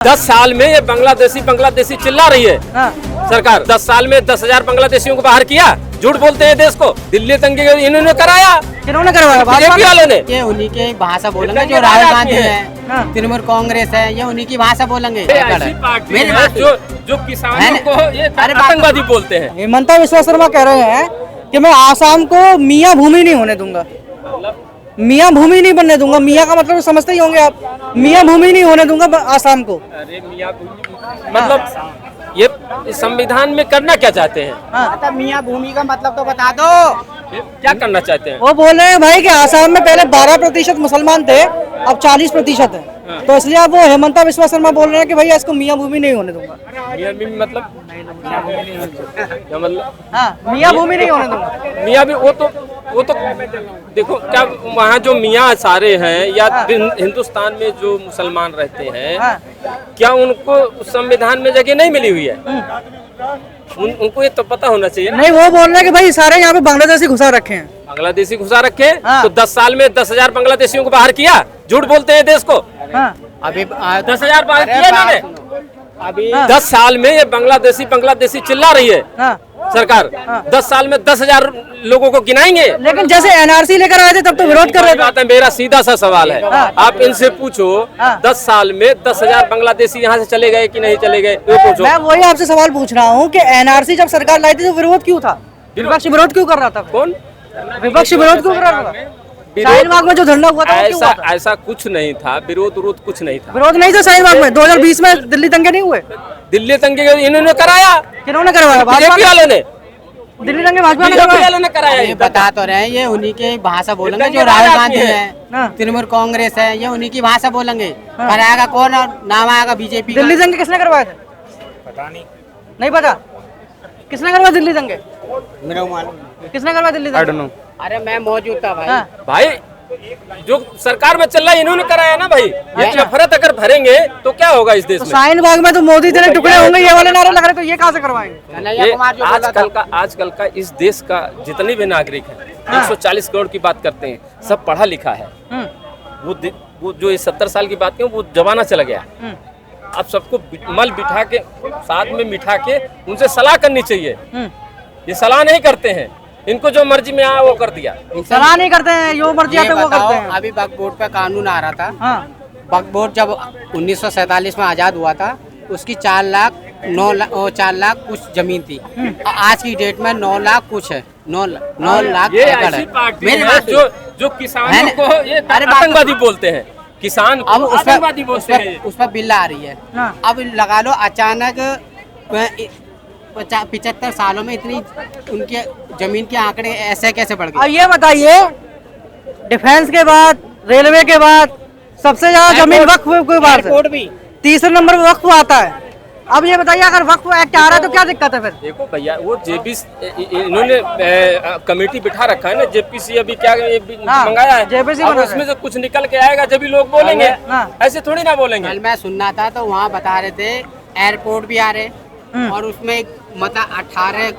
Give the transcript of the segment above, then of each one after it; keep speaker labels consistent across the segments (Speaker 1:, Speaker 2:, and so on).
Speaker 1: 10 साल में ये बांग्लादेशी चिल्ला रही है सरकार। 10 साल में 10,000 बांग्लादेशियों को बाहर किया। झूठ बोलते हैं देश को। दिल्ली दंगे इन्होंने कराया।
Speaker 2: किन्होंने करवाया?
Speaker 1: बीजेपी वालों ने।
Speaker 3: ये उन्हीं की भाषा बोलेंगे जो राहुल गांधी है, तृणमूल कांग्रेस है, ये उन्हीं की भाषा बोलेंगे।
Speaker 1: ऐसी पार्टी है जो किसानों को ये आतंकवादी बोलते हैं।
Speaker 2: हेमंता विश्वा शर्मा कह रहे हैं कि मैं आसाम को मियाँ भूमि नहीं होने दूंगा। मियाँ भूमि नहीं बनने दूंगा। मियाँ का मतलब समझते ही होंगे आप। मियाँ भूमि नहीं होने दूंगा आसाम को।
Speaker 1: अरे मियाँ भूमि मतलब ये संविधान में करना क्या चाहते हैं?
Speaker 3: मतलब मियाँ भूमि का मतलब तो बता दो।
Speaker 1: क्या करना चाहते हैं?
Speaker 2: वो बोल रहे हैं भाई कि आसाम में पहले 12% मुसलमान थे, अब 40% है। तो इसलिए अब वो हेमंता विश्वा शर्मा बोल रहे हैं कि भैया इसको मियाँ भूमि नहीं होने दूंगा।
Speaker 1: मियाँ भूमि मतलब क्या मतलब?
Speaker 2: हाँ, मियाँ भूमि नहीं होने दूंगा।
Speaker 1: मियाँ भी वो तो देखो क्या वहाँ जो मियाँ सारे हैं या हिंदुस्तान में जो मुसलमान रहते हैं, क्या उनको संविधान में जगह नहीं मिली हुई है? उनको ये तो पता होना चाहिए।
Speaker 2: नहीं, वो बोल रहे हैं कि भाई सारे यहाँ पे बांग्लादेशी घुसा रखे हैं।
Speaker 1: बांग्लादेशी घुसा रखे तो 10 साल में 10,000 बांग्लादेशियों को बाहर किया। झूठ बोलते हैं देश को।
Speaker 3: अभी
Speaker 1: 10,000 बाहर किया इन्होंने।
Speaker 3: अभी
Speaker 1: 10 साल में ये बांग्लादेशी चिल्ला रही है सरकार। 10 साल में 10,000 लोगों को गिनाएंगे।
Speaker 2: लेकिन जैसे एनआरसी लेकर आए थे तब तो विरोध कर रहे थे।
Speaker 1: मेरा सीधा सा सवाल है, आप इनसे पूछो 10 साल में 10,000 बांग्लादेशी यहाँ से चले गए कि नहीं चले गए, वो पूछो।
Speaker 2: मैं वही आपसे सवाल पूछ रहा हूँ कि एनआरसी जब सरकार लाई थी तो विरोध क्यों था? विपक्ष विरोध क्यों कर रहा था?
Speaker 1: कौन
Speaker 2: विपक्ष विरोध क्यों कर रहा था? शाहीन बाग में जो धरना हुआ था
Speaker 1: ऐसा कुछ नहीं था। विरोध कुछ नहीं था।
Speaker 2: विरोध नहीं था शाहीन बाग में। 2020 में दिल्ली दंगे नहीं हुए?
Speaker 1: दिल्ली दंगे इन्होंने कराया।
Speaker 2: किन्होंने करवाया?
Speaker 1: बीजेपी वालों ने।
Speaker 2: दिल्ली दंगे भाजपा
Speaker 1: ने कराया।
Speaker 3: ये बता तो रहे हैं, ये उन्हीं की भाषा बोलेंगे जो राहुल गांधी है, तृणमूल कांग्रेस है, ये उन्हीं की भाषा बोलेंगे। कराएगा कौन और नाम आएगा बीजेपी।
Speaker 2: दिल्ली दंगे किसने करवाए थे?
Speaker 3: पता
Speaker 2: नहीं पता किसने करवाया दिल्ली दंगे?
Speaker 3: मेरा मालूम
Speaker 2: किसने करवाया दिल्ली दंगे?
Speaker 3: अरे मैं मौजूद था
Speaker 1: भाई जो सरकार में चल रहा है इन्होंने कराया ना भाई। ये नफरत अगर भरेंगे तो क्या होगा इस देश में?
Speaker 2: शाहीन बाग में तो मोदी तेरे टुकड़े होंगे ये वाले नारे लग रहे, तो ये कहाँ से करवाएंगे?
Speaker 3: ये
Speaker 1: आजकल का इस देश का जितने भी नागरिक हैं 140 करोड़ की बात करते हैं, सब पढ़ा लिखा है। वो जो 70 साल की बात की वो जमाना चला गया। अब सबको मल बिठा के साथ में बिठा के उनसे सलाह करनी चाहिए। ये सलाह नहीं करते हैं। इनको जो मर्जी में आया वो कर दिया।
Speaker 2: सलाह नहीं करते हैं, जो मर्जी आते वो करते हैं।
Speaker 3: अभी वक्फ बोर्ड पे कानून आ रहा था। वक्फ बोर्ड जब 1947 में आजाद हुआ था, उसकी 4 लाख कुछ जमीन थी। आज की डेट में 9 लाख कुछ है। 9 लाख एकड़ है।
Speaker 1: मेरी बात जो किसानों को ये आतंकवादी बोलते हैं। किसान
Speaker 3: अब
Speaker 1: आतंकवादी बोलते हैं।
Speaker 3: उस पर बिल आ रही है। अब लगा लो अचानक 75 सालों में इतनी उनके जमीन के आंकड़े ऐसे कैसे बढ़ गए?
Speaker 2: ये बताइए, डिफेंस के बाद, रेलवे के बाद सबसे ज्यादा जमीन वक्फ के बाद है। तीसरे नंबर पर वक्फ आता है। अब ये बताइए, अगर वक्फ एक्ट आ रहा है तो क्या दिक्कत है फिर?
Speaker 1: देखो भैया, वो जेपीसी इन्होंने कमेटी बिठा रखा है ना। जेपीसी अभी क्या मंगाया है, जेपीसी उसमें से कुछ निकल के आएगा जब भी लोग बोलेंगे। ऐसे थोड़ी ना बोलेंगे।
Speaker 3: कल मैं सुनना था तो वहाँ बता रहे थे एयरपोर्ट भी आ रहे और उसमें 18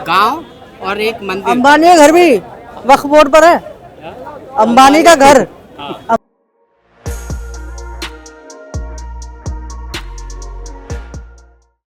Speaker 3: गांव और एक मंदिर।
Speaker 2: अंबानी का घर भी वक्फ बोर्ड पर है। अंबानी का घर